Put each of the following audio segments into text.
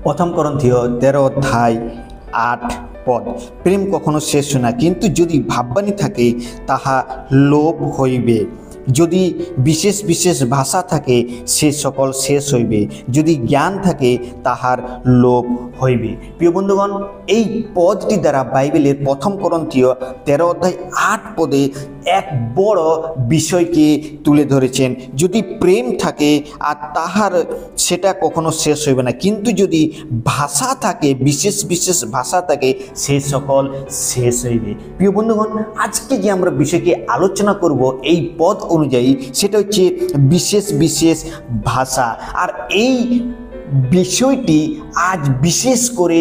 প্রথম করন্থীয় 13 অধ্যায় 8 পদ। প্রেম কখনো শেষ হয় না, কিন্তু যদি ভাববানি থাকে তাহা লোপ হইবে। যদি বিশেষ বিশেষ ভাষা থাকে সে সকল শেষ হইবে, যদি জ্ঞান থাকে তাহার লোপ হইবে। প্রিয় বন্ধুগণ, এই পদটি দ্বারা বাইবেলের প্রথম করন্থীয় 13 অধ্যায় 8 পদে এক বড় বিষয়কে তুলে ধরেছেন। যদি প্রেম থাকে আর তাহার সেটা কখনো শেষ হইবে না, কিন্তু যদি ভাষা থাকে, বিশেষ বিশেষ ভাষা থাকে, সে সকল শেষ হইবে। প্রিয় বন্ধুগণ, আজকে যে আমরা বিষয়কে আলোচনা করব এই পদ অনুযায়ী, সেটা হচ্ছে বিশেষ বিশেষ ভাষা। আর এই বিষয়টি আজ বিশেষ করে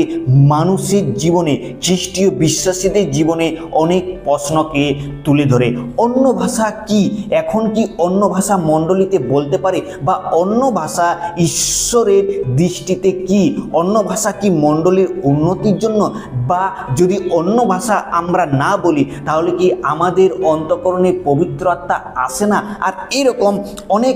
মানুষের জীবনে, খ্রিস্টীয় বিশ্বাসীদের জীবনে অনেক প্রশ্নকে তুলে ধরে। অন্য ভাষা কি? এখন কি অন্য ভাষা মণ্ডলীতে বলতে পারে? বা অন্য ভাষা ঈশ্বরের দৃষ্টিতে কি? অন্য ভাষা কি মণ্ডলীর উন্নতির জন্য? বা যদি অন্য ভাষা আমরা না বলি তাহলে কি আমাদের অন্তঃকরণে পবিত্র আত্মা আসে না? আর এরকম অনেক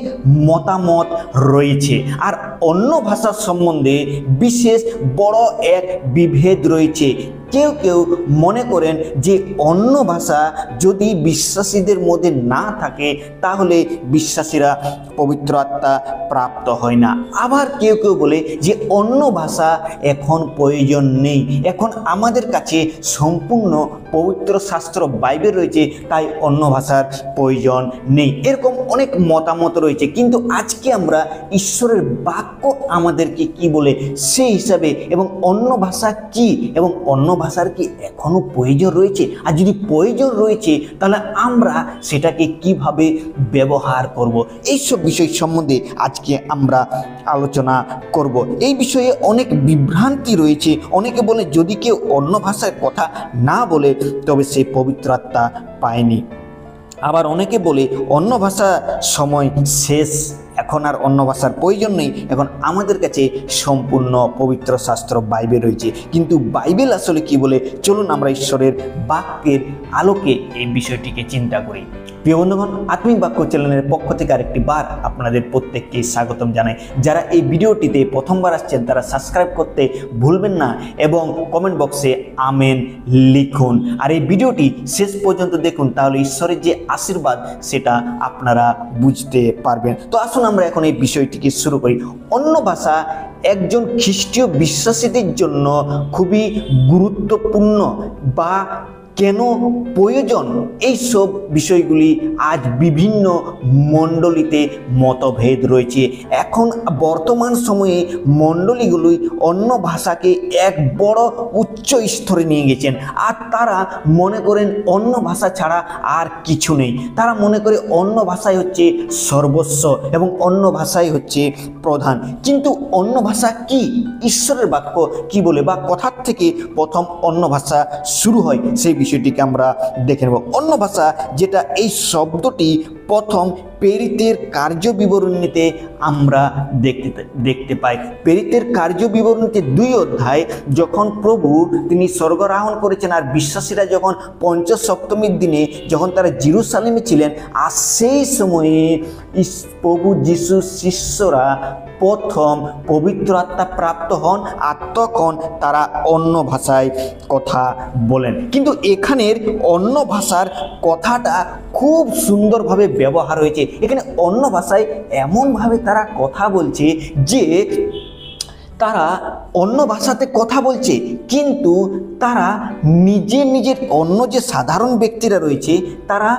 মতামত রয়েছে। আর অন্য ভাষা সম্বন্ধে বিশেষ বড় এক বিভেদ রয়েছে। কেউ কেউ মনে করেন যে অন্য ভাষা যদি বিশ্বাসীদের মধ্যে না থাকে তাহলে বিশ্বাসীরা পবিত্র আত্মা প্রাপ্ত হয় না। আবার কেউ কেউ বলে যে অন্য ভাষা এখন প্রয়োজন নেই, এখন আমাদের কাছে সম্পূর্ণ পবিত্র শাস্ত্র বাইবেল রয়েছে, তাই অন্য ভাষার প্রয়োজন নেই। এরকম অনেক মতামত রয়েছে, কিন্তু আজকে আমরা ঈশ্বরের বাক্য আমাদেরকে কি বলে সেই হিসাবে, এবং অন্য ভাষা কি এবং অন্য ভাষার কি এখনো প্রয়োজন রয়েছে, আর যদি প্রয়োজন রয়েছে তাহলে আমরা সেটাকে কিভাবে ব্যবহার করব, এইসব বিষয় সম্বন্ধে আজকে আমরা আলোচনা করব। এই বিষয়ে অনেক বিভ্রান্তি রয়েছে। অনেকে বলে যদি কেউ অন্য ভাষায় কথা না বলে তবে সে পবিত্র আত্মা পায়নি। আবার অনেকে বলে অন্য ভাষা সময় শেষ, এখন আর অন্য ভাষার প্রয়োজন নেই, এখন আমাদের কাছে সম্পূর্ণ পবিত্র শাস্ত্র বাইবেল রয়েছে। কিন্তু বাইবেল আসলে কি বলে, চলুন আমরা ঈশ্বরের বাক্যের আলোকে এই বিষয়টিকে চিন্তা করি। প্রিয় বন্ধুগণ, আত্মিক বাক্য চ্যানেলের পক্ষ থেকে আরেকটি বার আপনাদের প্রত্যেককে স্বাগতম জানাই। যারা এই ভিডিওটিতে প্রথমবার আসছেন তারা সাবস্ক্রাইব করতে ভুলবেন না এবং কমেন্ট বক্সে আমেন লিখুন। আর এই ভিডিওটি শেষ পর্যন্ত দেখুন, তাহলে ঈশ্বরের যে আশীর্বাদ সেটা আপনারা বুঝতে পারবেন। তো আসুন আমরা এখন এই বিষয়টিকে শুরু করি। অন্য ভাষা একজন খ্রিস্টীয় বিশ্বাসীদের জন্য খুবই গুরুত্বপূর্ণ বা কেন প্রয়োজন, এইসব বিষয়গুলি আজ বিভিন্ন মণ্ডলীতে মতভেদ রয়েছে। এখন বর্তমান সময়ে মণ্ডলীগুলি অন্য ভাষাকে এক বড় উচ্চ স্তরে নিয়ে গেছেন, আর তারা মনে করেন অন্য ভাষা ছাড়া আর কিছু নেই। তারা মনে করে অন্য ভাষাই হচ্ছে সর্বস্ব এবং অন্য ভাষাই হচ্ছে প্রধান। কিন্তু অন্য ভাষা কি, ঈশ্বরের বাক্য কি বলে, বা কথার থেকে প্রথম অন্য ভাষা শুরু হয়, সেই বিষয়টিকে আমরা দেখে নেব। অন্য ভাষা যেটা, এই শব্দটি প্রথম প্রেরিতের কার্য বিবরণীতে আমরা দেখতে পাই। প্রেরিতের কার্য বিবরণীতে 2 অধ্যায়, যখন প্রভু তিনি স্বর্গারোহণ করেছেন আর বিশ্বাসীরা যখন পঞ্চম সপ্তমীর দিনে যখন তারা জেরুসালেমে ছিলেন, আর সেই সময়ে প্রভু যিশু শিষ্যরা প্রথম পবিত্র আত্মা প্রাপ্ত হন, আর তখন তারা অন্য ভাষায় কথা বলেন। কিন্তু এখানের অন্য ভাষার কথাটা খুব সুন্দরভাবে ব্যবহার হয়েছে। এখানে অন্য ভাষায় এমনভাবে তারা কথা বলছে যে তারা অন্য ভাষাতে কথা বলছে, কিন্তু তারা নিজের নিজের, অন্য যে সাধারণ ব্যক্তিরা রয়েছে তারা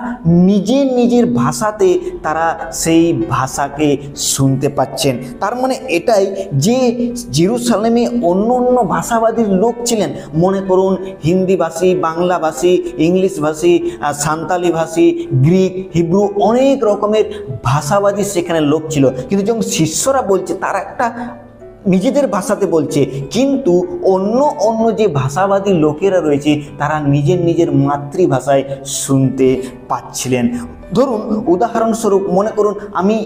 নিজের নিজের ভাষাতে তারা সেই ভাষাকে শুনতে পাচ্ছেন। তার মানে এটাই যে জেরুসালেমে অন্য অন্য ভাষাবাদীর লোক ছিলেন, মনে করুন হিন্দিভাষী, বাংলাভাষী, ইংলিশভাষী, সাঁওতালি ভাষী, গ্রিক, হিব্রু, অনেক রকমের ভাষাবাদী সেখানে লোক ছিল। কিন্তু যখন শিষ্যরা বলছে তারা একটা নিজেদের ভাষাতে বলছে, কিন্তু অন্য অন্য যে ভাষাবাদী লোকেরা রয়েছে তারা নিজের নিজের মাতৃভাষায় শুনতে পাচ্ছিলেন। ধরুন উদাহরণস্বরূপ মনে করুন আমি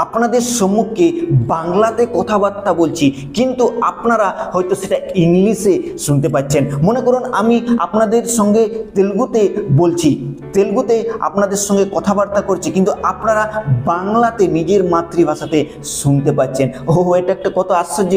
আপনাদের সম্মুখে বাংলাতে কথাবার্তা বলছি, কিন্তু আপনারা হয়তো সেটা ইংলিশে শুনতে পাচ্ছেন। মনে করুন আমি আপনাদের সঙ্গে তেলুগুতে বলছি, তেলুগুতে আপনাদের সঙ্গে কথাবার্তা করছি, কিন্তু আপনারা বাংলাতে নিজের মাতৃভাষাতে শুনতে পাচ্ছেন। এটা একটা কত আশ্চর্য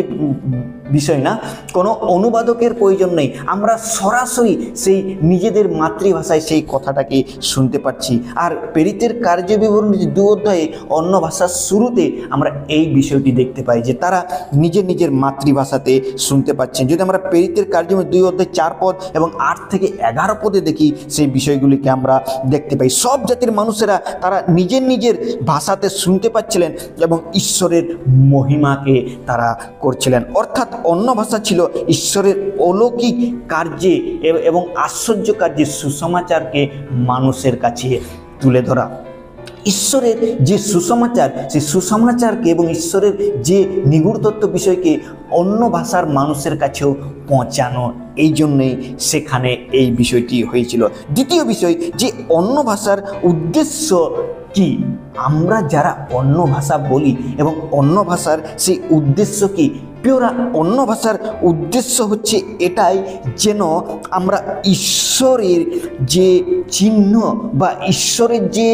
বিষয় না, কোনো অনুবাদকের প্রয়োজন নেই, আমরা সরাসরি সেই নিজেদের মাতৃভাষায় সেই কথাটাকে শুনতে পাচ্ছি। আর প্রেরিতের কার্যবিবরণী 2 অধ্যায়ে অন্য ভাষার শুরুতে আমরা এই বিষয়টি দেখতে পাই যে তারা নিজের নিজের মাতৃভাষাতে শুনতে পাচ্ছেন। যদি আমরা প্রেরিতের কার্যবিবরণী 2 অধ্যায় 4 পদ এবং 8 থেকে 11 পদে দেখি, সেই বিষয়গুলিকে আমরা দেখতে পাই। সব জাতির মানুষেরা তারা নিজের নিজের ভাষাতে শুনতে পাচ্ছিলেন এবং ঈশ্বরের মহিমাকে তারা করছিলেন। অর্থাৎ অন্য ভাষা ছিল ঈশ্বরের অলৌকিক কার্যে এবং আশ্চর্য কার্যে সুসমাচারকে মানুষের কাছে তুলে ধরা। ঈশ্বরের যে সুসমাচার, সেই সুসমাচারকে এবং ঈশ্বরের যে নিগূঢ় তত্ত্ব বিষয়কে অন্য ভাষার মানুষের কাছেও পৌঁছানো, এই জন্যেই সেখানে এই বিষয়টি হয়েছিল। দ্বিতীয় বিষয়, যে অন্য ভাষার উদ্দেশ্য কি? আমরা যারা অন্য ভাষা বলি এবং অন্য ভাষার সেই উদ্দেশ্য কি? প্রিয়রা, অন্য ভাষার উদ্দেশ্য হচ্ছে এটাই, যেন আমরা ঈশ্বরের যে চিহ্ন বা ঈশ্বরের যে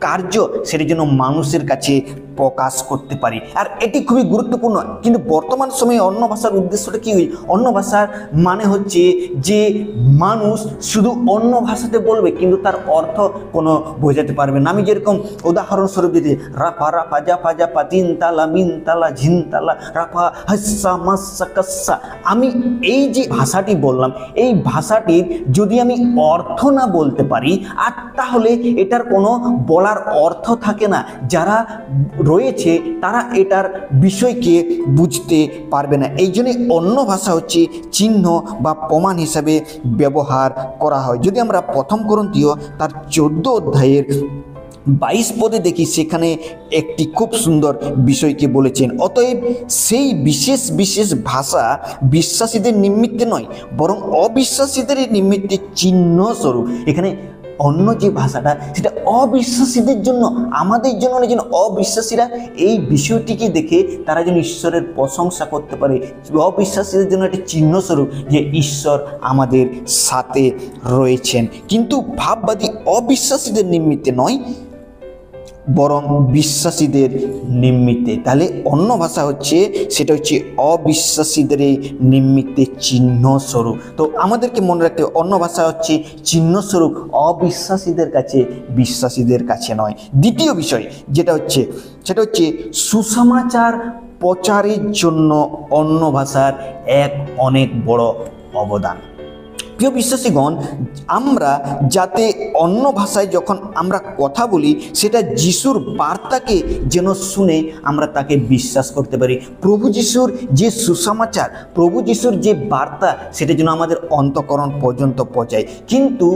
কার্য, সেটা যেন মানুষের কাছে প্রকাশ করতে পারি। আর এটি খুবই গুরুত্বপূর্ণ। কিন্তু বর্তমান সময়ে অন্য ভাষার উদ্দেশ্যটা কি? অন্য ভাষার মানে হচ্ছে যে মানুষ শুধু অন্য ভাষাতে বলবে কিন্তু তার অর্থ কোনো বোঝাতে পারবে না। আমি যেরকম উদাহরণস্বরূপ দিতে, রাফা রাফা জাফা জাফা তিন তালা মিন তালা ঝিন তালা রাফা হাস্সা মাস্সা কাস্সা, আমি এই যে ভাষাটি বললাম, এই ভাষাটির যদি আমি অর্থ না বলতে পারি, আর তাহলে এটার কোনো বলার অর্থ থাকে না। যারা রয়েছে তারা এটার বিষয়কে বুঝতে পারবে না। এই জন্যই অন্য ভাষা হচ্ছে চিহ্ন বা প্রমাণ হিসাবে ব্যবহার করা হয়। যদি আমরা প্রথম করন্থীয় তার 14 অধ্যায়ের 22 পদে দেখি, সেখানে একটি খুব সুন্দর বিষয়কে বলেছেন, অতএব সেই বিশেষ বিশেষ ভাষা বিশ্বাসীদের নিমিত্তে নয়, বরং অবিশ্বাসীদের নিমিত্তে চিহ্ন স্বরূপ। এখানে অন্য যে ভাষাটা, সেটা অবিশ্বাসীদের জন্য, আমাদের জন্য না, যেন অবিশ্বাসীরা এই বিষয়টিকে দেখে তারা যেন ঈশ্বরের প্রশংসা করতে পারে। অবিশ্বাসীদের জন্য একটি চিহ্নস্বরূপ যে ঈশ্বর আমাদের সাথে রয়েছেন। কিন্তু ভাববাদী অবিশ্বাসীদের নিমিত্তে নয়, বরং বিশ্বাসীদের নিমিত্তে। তাহলে অন্য ভাষা হচ্ছে, সেটা হচ্ছে অবিশ্বাসীদের নিমিত্তে চিহ্নস্বরূপ। তো আমাদেরকে মনে রাখতে, অন্য ভাষা হচ্ছে চিহ্নস্বরূপ, অবিশ্বাসীদের কাছে, বিশ্বাসীদের কাছে নয়। দ্বিতীয় বিষয় যেটা হচ্ছে, সেটা হচ্ছে সুসমাচার প্রচারের জন্য অন্য ভাষার এক অনেক বড় অবদান। প্রিয় বিশ্বাসীগণ, আমরা যাতে অন্য ভাষায় যখন আমরা কথা বলি, সেটা যিশুর বার্তাকে যেন শুনে আমরা তাকে বিশ্বাস করতে পারি। প্রভু যিশুর যে সুসমাচার, প্রভু যিশুর যে বার্তা, সেটা যেন আমাদের অন্তঃকরণ পর্যন্ত পৌঁছায়। কিন্তু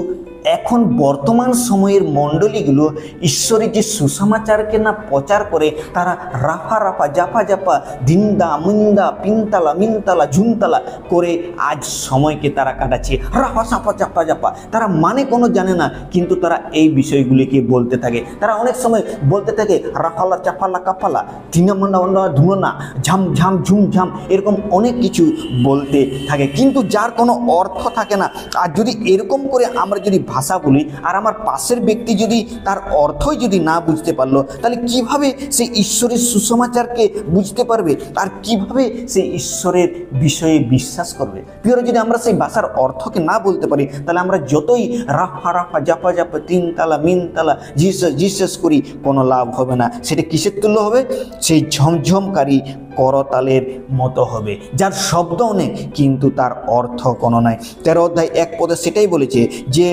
এখন বর্তমান সময়ের মণ্ডলীগুলো ঈশ্বরের যে সুসমাচারকে না প্রচার করে, তারা রাফা রাফা জাফা জাফা দিন্দা মুন্দা পিনতালা মিনতালা ঝুমতালা করে আজ সময়কে তারা কাটাচ্ছে। রাফা সাফা জাফা জাফা, তারা মানে কোনো জানে না, কিন্তু তারা এই বিষয়গুলিকে বলতে থাকে। তারা অনেক সময় বলতে থাকে রাফালা চাফালা কাফালা তিনামন্ডা অন্ডা ধুমনা ঝাম ঝাম ঝুম ঝাম, এরকম অনেক কিছু বলতে থাকে, কিন্তু যার কোনো অর্থ থাকে না। আর যদি এরকম করে আমরা যদি ভাষা বলি, আর আমার পাশের ব্যক্তি যদি তার অর্থই যদি না বুঝতে পারলো, তাহলে কিভাবে সে ঈশ্বরের সুসমাচারকে বুঝতে পারবে, আর কিভাবে সে ঈশ্বরের বিষয়ে বিশ্বাস করবে? প্রিয়রা, যদি আমরা সেই ভাষার অর্থকে না বলতে পারি, তাহলে আমরা যতই রাফা রাফা জাপা জাপা তিন তালা মিন তালা জিসাস জিসাস করি, কোনো লাভ হবে না। সেটা কিসের তুল্য হবে? সেই ঝমঝমকারী করতালের মতো হবে, যার শব্দ অনেক কিন্তু তার অর্থ কোনো নাই। 13 অধ্যায় 1 পদে সেটাই বলেছে যে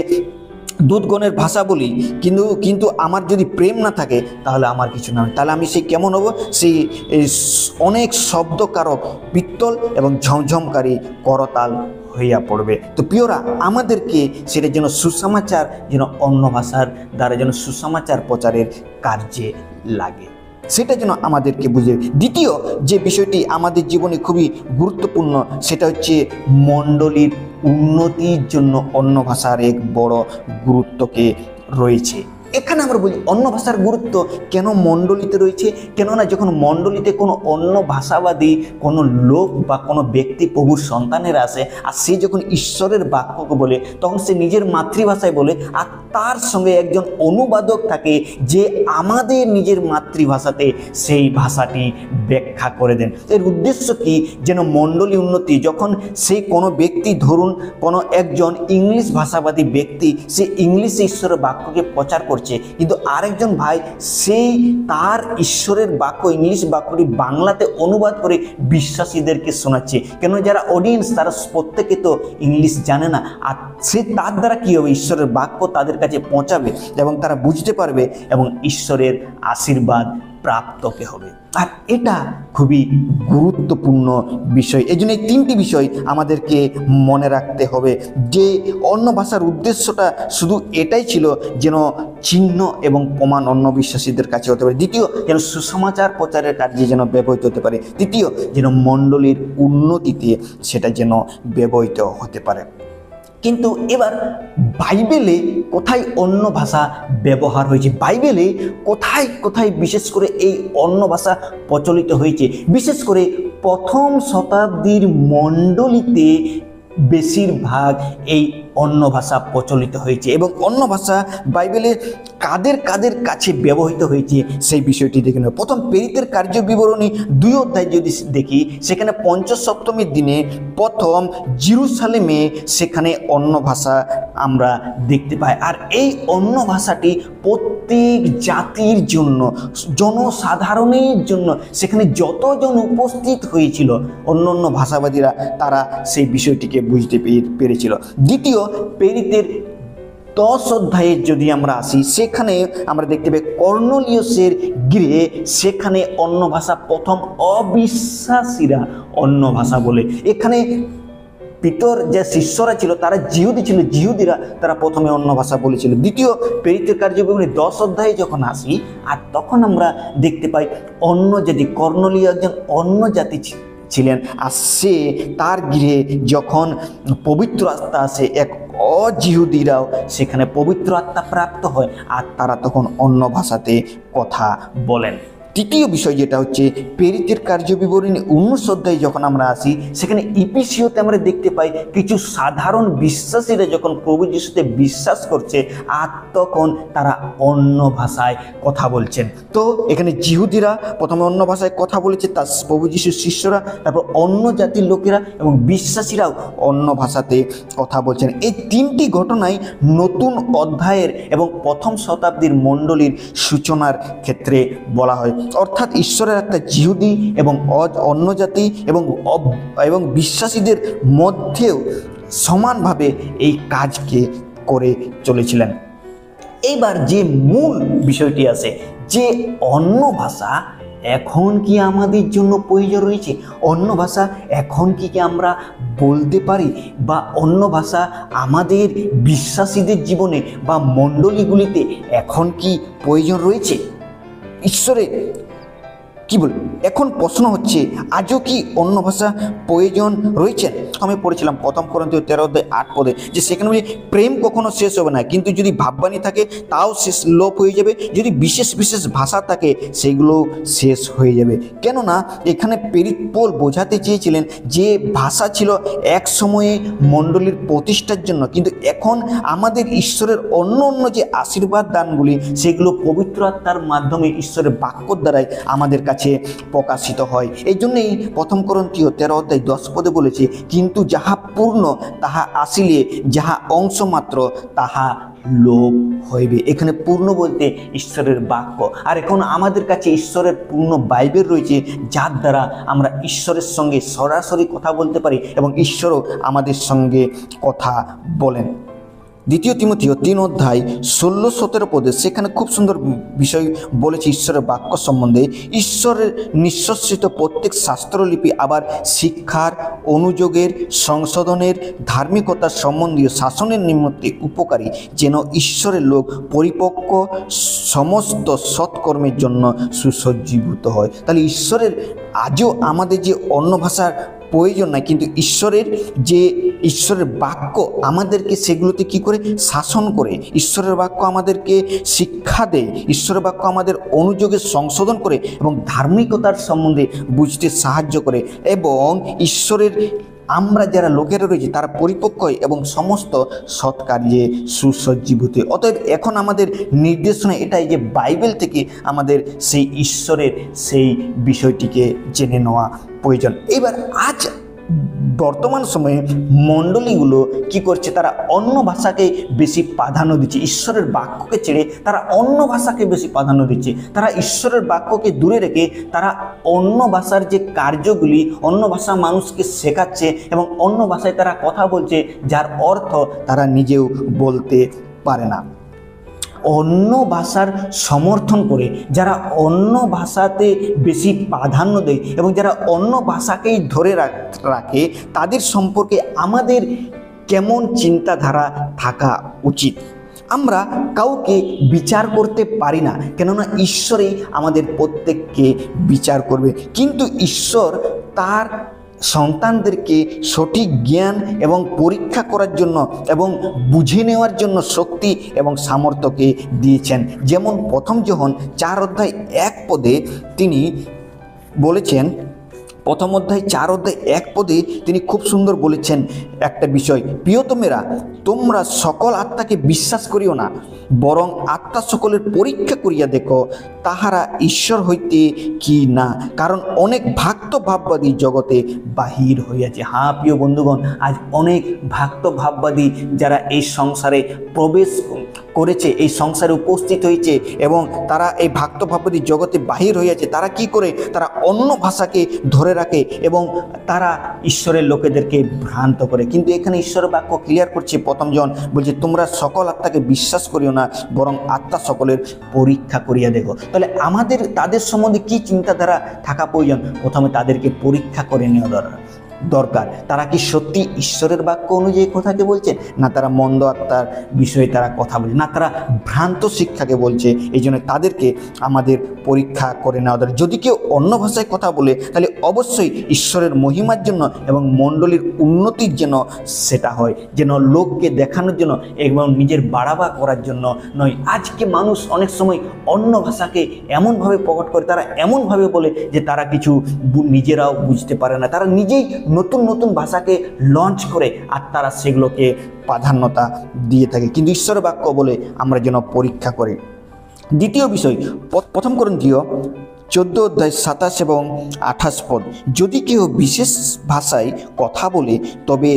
দূতগণের ভাষা বলি, কিন্তু আমার যদি প্রেম না থাকে, তাহলে আমার কিছু না। তাহলে আমি সেই কেমন হব? সেই অনেক শব্দকারক পিত্তল এবং ঝমঝমকারী করতাল হইয়া পড়বে। তো প্রিয়রা, আমাদেরকে সেটা যেন সুসমাচার, যেন অন্য ভাষার দ্বারা যেন সুসমাচার প্রচারের কার্যে লাগে, সেটা যেন আমাদেরকে বুঝে। দ্বিতীয় যে বিষয়টি আমাদের জীবনে খুবই গুরুত্বপূর্ণ, সেটা হচ্ছে মণ্ডলীর উন্নতির জন্য অন্য ভাষার এক বড় গুরুত্বকে রয়েছে। এখানে আমরা বলি অন্য ভাষার গুরুত্ব কেন মণ্ডলীতে রয়েছে, কেননা যখন মণ্ডলীতে কোনো অন্য ভাষাবাদী কোনো লোক বা কোনো ব্যক্তি প্রভুর সন্তানের আসে, আর সে যখন ঈশ্বরের বাক্যকে বলে তখন সে নিজের মাতৃভাষায় বলে, আর তার সঙ্গে একজন অনুবাদক থাকে যে আমাদের নিজের মাতৃভাষাতে সেই ভাষাটি ব্যাখ্যা করে দেন। এর উদ্দেশ্য কি, যেন মণ্ডলী উন্নতি। যখন সেই কোনো ব্যক্তি, ধরুন কোনো একজন ইংলিশ ভাষাবাদী ব্যক্তি, সে ইংলিশে ঈশ্বরের বাক্যকে প্রচার করছে, কিন্তু আরেকজন ভাই সেই তার ঈশ্বরের বাক্য ইংলিশ বাক্যটি বাংলাতে অনুবাদ করে বিশ্বাসীদেরকে শোনাচ্ছে। কেন যারা অডিয়েন্স তারা প্রত্যেকে তো ইংলিশ জানে না, আর সে তার দ্বারা কী হবে, ঈশ্বরের বাক্য তাদের কাছে পৌঁছাবে এবং তারা বুঝতে পারবে এবং ঈশ্বরের আশীর্বাদ প্রাপ্তকে হবে। আর এটা খুবই গুরুত্বপূর্ণ বিষয়। এই জন্য এই তিনটি বিষয় আমাদেরকে মনে রাখতে হবে যে অন্য ভাষার উদ্দেশ্যটা শুধু এটাই ছিল যেন চিহ্ন এবং প্রমাণ অন্য বিশ্বাসীদের কাছে হতে পারে। দ্বিতীয়, যেন সুসমাচার প্রচারের কার্যে যেন ব্যবহৃত হতে পারে। তৃতীয়, যেন মণ্ডলীর উন্নতিতে সেটা যেন ব্যবহৃত হতে পারে। কিন্তু এবার বাইবেলে কোথায় অন্য ভাষা ব্যবহার হয়েছে, বাইবেলে কোথায় কোথায় বিশেষ করে এই অন্য ভাষা প্রচলিত হয়েছে, বিশেষ করে প্রথম শতাব্দীর মণ্ডলীতে বেশিরভাগ এই অন্য ভাষা প্রচলিত হয়েছে। এবং অন্য ভাষা বাইবেলে কাদের কাদের কাছে ব্যবহৃত হয়েছে সেই বিষয়টি দেখে নেব। প্রথম প্রেরিতের কার্য বিবরণী 2 অধ্যায় যদি দেখি, সেখানে পঞ্চম সপ্তমীর দিনে প্রথম জেরুজালেমে সেখানে অন্য ভাষা আমরা দেখতে পাই। আর এই অন্য ভাষাটি প্রত্যেক জাতির জন্য, জনসাধারণের জন্য, সেখানে যতজন উপস্থিত হয়েছিল অন্য অন্য ভাষাবাদীরা তারা সেই বিষয়টিকে বুঝতে পেরেছিল। দ্বিতীয়, প্রেরিতের 10 অধ্যায়ে যদি আমরা আসি, সেখানে আমরা দেখতে পাই কর্নেলিয়াসের গৃহে সেখানে অন্য ভাষা প্রথম অবিশ্বাসীরা অন্য ভাষা বলে। এখানে পিতর যে শিষ্যরা ছিল তারা জিহুদি ছিল, জিহুদিরা তারা প্রথমে অন্য ভাষা বলেছিল। দ্বিতীয় প্রেরিতের কার্যবিবরণী 10 অধ্যায়ে যখন আসি, আর তখন আমরা দেখতে পাই অন্য জাতি, কর্নেলিয় একজন অন্য জাতি ছিলেন, আর সে তার গৃহে যখন পবিত্র আত্মা আসে, এক অজিহুদিরাও সেখানে পবিত্র আত্মা প্রাপ্ত হয়, আর তারা তখন অন্য ভাষাতে কথা বলেন। তৃতীয় বিষয় যেটা হচ্ছে প্রেরিতের কার্যবিবরণী 19 অধ্যায়ে যখন আমরা আসি, সেখানে ইপিসিওতে আমরা দেখতে পাই কিছু সাধারণ বিশ্বাসীরা যখন প্রভু যিশুতে বিশ্বাস করছে, আর তখন তারা অন্য ভাষায় কথা বলছেন। তো এখানে জিহুদিরা প্রথমে অন্য ভাষায় কথা বলেছে, তার প্রভু যিশুর শিষ্যরা, তারপর অন্য জাতির লোকেরা এবং বিশ্বাসীরাও অন্য ভাষাতে কথা বলছেন। এই তিনটি ঘটনাই নতুন অধ্যায়ের এবং প্রথম শতাব্দীর মণ্ডলীর সূচনার ক্ষেত্রে বলা হয়। অর্থাৎ ঈশ্বরের একটা জিহুদি এবং অন্য জাতি এবং বিশ্বাসীদের মধ্যেও সমানভাবে এই কাজকে করে চলেছিলেন। এইবার যে মূল বিষয়টি আছে যে অন্য ভাষা এখন কি আমাদের জন্য প্রয়োজন রয়েছে, অন্য ভাষা এখন কি আমরা বলতে পারি, বা অন্য ভাষা আমাদের বিশ্বাসীদের জীবনে বা মণ্ডলীগুলিতে এখন কি প্রয়োজন রয়েছে। ঈশ্বরে কি বলে এখন প্রশ্ন হচ্ছে, আজও কি অন্য ভাষা প্রয়োজন রয়েছে? আমি পড়েছিলাম প্রথম করিন্থীয় 13 অধ্যায় 8 পদে যে সেখানে প্রেম কখনো শেষ হবে না, কিন্তু যদি ভাববাণী থাকে তাও শেষ লোপ হয়ে যাবে, যদি বিশেষ বিশেষ ভাষা থাকে সেগুলো শেষ হয়ে যাবে। কেননা এখানে প্রেরিত পৌল বোঝাতে চেয়েছিলেন যে ভাষা ছিল এক সময়ে মণ্ডলীর প্রতিষ্ঠার জন্য, কিন্তু এখন আমাদের ঈশ্বরের অন্য অন্য যে আশীর্বাদ দানগুলি সেগুলো পবিত্র আত্মার মাধ্যমে ঈশ্বরের বাক্যর দ্বারাই আমাদের কাছে প্রকাশিত হয়। এই জন্যই প্রথম করিন্থীয় 13 অধ্যায় 10 পদে বলেছে, কিন্তু যাহা পূর্ণ তাহা আসিলে যাহা অংশ মাত্র তাহা লোপ হইবে। এখানে পূর্ণ বলতে ঈশ্বরের বাক্য, আর এখন আমাদের কাছে ঈশ্বরের পূর্ণ বাইবেল রয়েছে, যার দ্বারা আমরা ঈশ্বরের সঙ্গে সরাসরি কথা বলতে পারি এবং ঈশ্বরও আমাদের সঙ্গে কথা বলেন। দ্বিতীয় তিমথিও 3 অধ্যায় 16-17 পদে সেখানে খুব সুন্দর বিষয় বলেছে ঈশ্বরের বাক্য সম্বন্ধে। ঈশ্বরের নিঃশ্বাসিত প্রত্যেক শাস্ত্রলিপি আবার শিক্ষার, অনুযোগের, সংশোধনের, ধার্মিকতার সম্বন্ধীয় শাসনের নিমিত্তে উপকারী, যেন ঈশ্বরের লোক পরিপক্ক সমস্ত সৎকর্মের জন্য সুসজ্জীভূত হয়। তাহলে ঈশ্বরের আজও আমাদের যে অন্য ভাষার প্রয়োজন নাই, কিন্তু ঈশ্বরের বাক্য আমাদেরকে সেগুলোতে কি করে শাসন করে, ঈশ্বরের বাক্য আমাদেরকে শিক্ষা দেয়, ঈশ্বরের বাক্য আমাদের অনুযোগে সংশোধন করে এবং ধার্মিকতার সম্বন্ধে বুঝতে সাহায্য করে, এবং ঈশ্বরের আমরা যারা লোকেরা রয়েছে তারা পরিপক্ক হয় এবং সমস্ত সৎ কার্যে সুসজ্জীভূত। অতএব এখন আমাদের নির্দেশনা এটাই যে বাইবেল থেকে আমাদের সেই ঈশ্বরের সেই বিষয়টিকে জেনে নেওয়া প্রয়োজন। এবার আজ বর্তমান সময়ে মণ্ডলীগুলো কি করছে, তারা অন্য ভাষাকে বেশি প্রাধান্য দিচ্ছে, ঈশ্বরের বাক্যকে ছেড়ে তারা অন্য ভাষাকে বেশি প্রাধান্য দিচ্ছে। তারা ঈশ্বরের বাক্যকে দূরে রেখে তারা অন্য ভাষার যে কার্যগুলি অন্য ভাষা মানুষকে শেখাচ্ছে এবং অন্য ভাষায় তারা কথা বলছে যার অর্থ তারা নিজেও বলতে পারে না। অন্য ভাষার সমর্থন করে যারা অন্য ভাষাতে বেশি প্রাধান্য দেয় এবং যারা অন্য ভাষাকেই ধরে রাখে তাদের সম্পর্কে আমাদের কেমন চিন্তাধারা থাকা উচিত। আমরা কাউকে বিচার করতে পারি না, কেননা ঈশ্বরই আমাদের প্রত্যেককে বিচার করবে, কিন্তু ঈশ্বর তার সন্তানদেরকে সঠিক জ্ঞান এবং পরীক্ষা করার জন্য এবং বুঝে নেওয়ার জন্য শক্তি এবং সামর্থ্যকে দিয়েছেন। যেমন প্রথম যোহন 4:1 তিনি বলেছেন, প্রথম অধ্যায় 4:1 তিনি খুব সুন্দর বলেছেন একটা বিষয়, প্রিয়তমেরা তোমরা সকল আত্মাকে বিশ্বাস করিও না, বরং আত্মা সকলের পরীক্ষা করিয়া দেখো তাহারা ঈশ্বর হইতে কি না, কারণ অনেক ভ্রান্ত ভাববাদী জগতে বাহির হইয়াছে। হ্যাঁ প্রিয় বন্ধুগণ, আজ অনেক ভ্রান্ত ভাববাদী যারা এই সংসারে প্রবেশ করেছে, এই সংসারে উপস্থিত হয়েছে এবং তারা এই ভ্রান্ত ভাববাদী জগতে বাহির হইয়াছে। তারা কি করে, তারা অন্য ভাষাকে ধরে রাখে এবং তারা ঈশ্বরের লোকেদেরকে ভ্রান্ত করে। কিন্তু এখানে ঈশ্বরের বাক্য ক্লিয়ার করছে, প্রথম জন বলছে তোমরা সকল আত্মাকে বিশ্বাস করিও না, বরং আত্মা সকলের পরীক্ষা করিয়া দেখো। তাহলে আমাদের তাদের সম্বন্ধে কি চিন্তাধারা থাকা প্রয়োজন? প্রথমে তাদেরকে পরীক্ষা করে নেওয়া দরকার, তারা কি সত্যি ঈশ্বরের বাক্য অনুযায়ী কথাকে বলছে, না তারা মন্দ আত্মার বিষয়ে তারা কথা বলছে, না তারা ভ্রান্ত শিক্ষাকে বলছে। এই জন্য তাদেরকে আমাদের পরীক্ষা করে নেওয়া দরকার। যদি কেউ অন্য ভাষায় কথা বলে তাহলে অবশ্যই ঈশ্বরের মহিমার জন্য এবং মণ্ডলীর উন্নতির জন্য সেটা হয়, যেন লোককে দেখানোর জন্য এবং নিজের বাড়াবা করার জন্য নয়। আজকে মানুষ অনেক সময় অন্য ভাষাকে এমনভাবে প্রকট করে, তারা এমনভাবে বলে যে তারা কিছু নিজেরাও বুঝতে পারে না, তারা নিজেই নতুন নতুন ভাষাকে লঞ্চ করে আর তারা সেগুলোকে প্রাধান্যতা দিয়ে থাকে। কিন্তু ঈশ্বরের বাক্য বলে আমরা যেন পরীক্ষা করি। দ্বিতীয় বিষয়, প্রথম করিন্থীয় 14:27 এবং 28 যদি কেউ বিশেষ ভাষায় কথা বলে তবে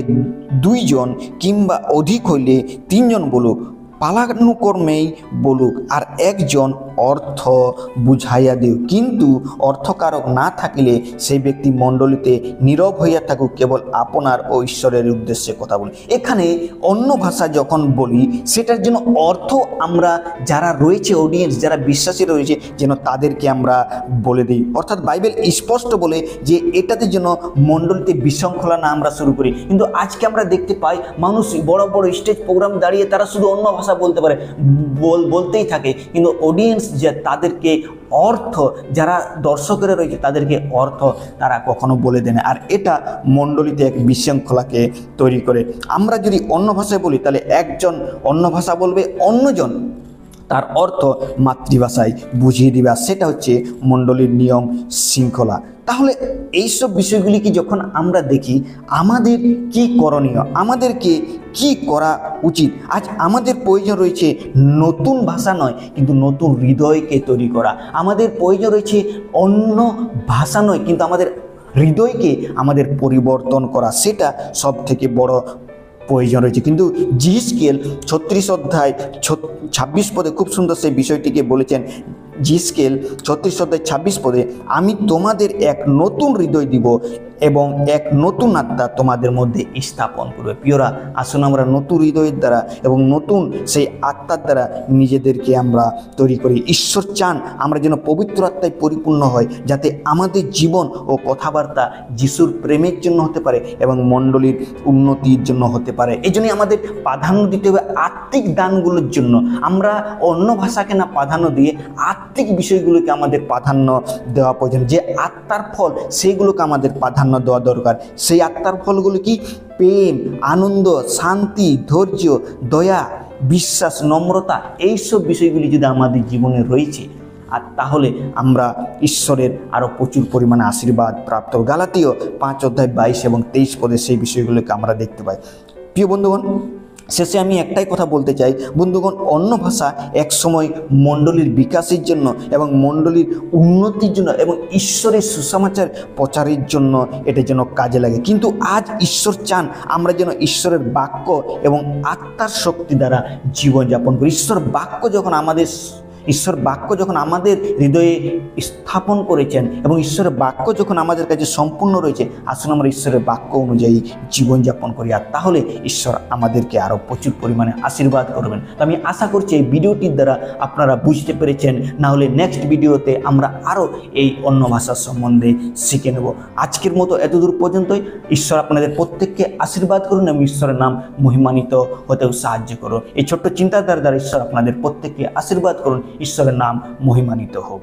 2 জন কিংবা অধিক হইলে 3 জন বলুক, পালানুক্রমেই বলুক, আর 1 জন অর্থ বুঝাইয়া দিও। কিন্তু অর্থকারক না থাকিলে সেই ব্যক্তি মণ্ডলীতে নীরব হইয়া থাকুক, কেবল আপনার ও ঈশ্বরের উদ্দেশ্যে কথা বলি। এখানে অন্য ভাষা যখন বলি সেটার জন্য অর্থ আমরা যারা রয়েছে অডিয়েন্স, যারা বিশ্বাসী রয়েছে, যেন তাদেরকে আমরা বলে দিই। অর্থাৎ বাইবেল স্পষ্ট বলে যে এটাতে যেন মণ্ডলীতে বিশৃঙ্খলা না আমরা শুরু করি। কিন্তু আজকে আমরা দেখতে পাই মানুষ বড় বড় স্টেজ প্রোগ্রাম দাঁড়িয়ে তারা শুধু অন্য ভাষা বলতে পারে, বলতেই থাকে, কিন্তু অডিয়েন্স যে তাদেরকে অর্থ, যারা দর্শকেরা রয়েছে তাদেরকে অর্থ তারা কখনো বলে দেয় না, আর এটা মণ্ডলীতে এক বিশৃঙ্খলাকে তৈরি করে। আমরা যদি অন্য ভাষায় বলি তাহলে একজন অন্য ভাষা বলবে, অন্যজন তার অর্থ মাতৃভাষায় বুঝিয়ে দিবে, আর সেটা হচ্ছে মণ্ডলীর নিয়ম শৃঙ্খলা। তাহলে এইসব বিষয়গুলিকে যখন আমরা দেখি আমাদের কি করণীয়, আমাদেরকে কি করা উচিত? আজ আমাদের প্রয়োজন রয়েছে নতুন ভাষা নয়, কিন্তু নতুন হৃদয়কে তৈরি করা। আমাদের প্রয়োজন রয়েছে অন্য ভাষা নয়, কিন্তু আমাদের হৃদয়কে আমাদের পরিবর্তন করা, সেটা সব থেকে বড় প্রয়োজন রয়েছে। কিন্তু জিহিজকেল 36:26 খুব সুন্দর সেই বিষয়টিকে বলেছেন। জিহিজকেল 36:26 আমি তোমাদের এক নতুন হৃদয় দিব এবং এক নতুন আত্মা তোমাদের মধ্যে স্থাপন করবে। প্রিয়রা, আসুন আমরা নতুন হৃদয়ের দ্বারা এবং নতুন সেই আত্মার দ্বারা নিজেদেরকে আমরা তৈরি করি। ঈশ্বর চান আমরা যেন পবিত্র আত্মায় পরিপূর্ণ হয়, যাতে আমাদের জীবন ও কথাবার্তা যিশুর প্রেমের জন্য হতে পারে এবং মণ্ডলীর উন্নতির জন্য হতে পারে। এই জন্যই আমাদের প্রাধান্য দিতে হবে আত্মিক দানগুলোর জন্য। আমরা অন্য ভাষাকে না প্রাধান্য দিয়ে আত্মিক বিষয়গুলোকে আমাদের প্রাধান্য দেওয়া প্রয়োজন। যে আত্মার ফল সেইগুলোকে আমাদের প্রাধান্য প্রাধান্য দেওয়া দরকার। সেই আত্মার ফলগুলো কি? প্রেম, আনন্দ, শান্তি, ধৈর্য, দয়া, বিশ্বাস, নম্রতা, এইসব বিষয়গুলি যদি আমাদের জীবনে রয়েছে আর তাহলে আমরা ঈশ্বরের আরও প্রচুর পরিমাণে আশীর্বাদ প্রাপ্ত। গালাতীয় 5:22 এবং 23 পদে সেই বিষয়গুলোকে আমরা দেখতে পাই। প্রিয় বন্ধুগণ, শেষে আমি একটাই কথা বলতে চাই বন্ধুগণ, অন্য ভাষা একসময় মণ্ডলীর বিকাশের জন্য এবং মণ্ডলীর উন্নতির জন্য এবং ঈশ্বরের সুসমাচার প্রচারের জন্য এটা যেন কাজে লাগে, কিন্তু আজ ঈশ্বর চান আমরা যেন ঈশ্বরের বাক্য এবং আত্মার শক্তি দ্বারা জীবনযাপন করি। ঈশ্বর বাক্য যখন আমাদের হৃদয়ে স্থাপন করেছেন এবং ঈশ্বরের বাক্য যখন আমাদের কাছে সম্পূর্ণ রয়েছে, আসুন আমরা ঈশ্বরের বাক্য অনুযায়ী জীবনযাপন করি, আর তাহলে ঈশ্বর আমাদেরকে আরও প্রচুর পরিমাণে আশীর্বাদ করবেন। আমি আশা করছি এই ভিডিওটির দ্বারা আপনারা বুঝতে পেরেছেন, না হলে নেক্সট ভিডিওতে আমরা আরও এই অন্য ভাষার সম্বন্ধে শিখে নেব। আজকের মতো এতদূর পর্যন্তই। ঈশ্বর আপনাদের প্রত্যেককে আশীর্বাদ করুন এবং ঈশ্বরের নাম মহিমান্বিত হতেও সাহায্য করুন। এই ছোট্ট চিন্তাধারার দ্বারা ঈশ্বর আপনাদের প্রত্যেককে আশীর্বাদ করুন। ঈশ্বরের নাম মহিমান্বিত হোক।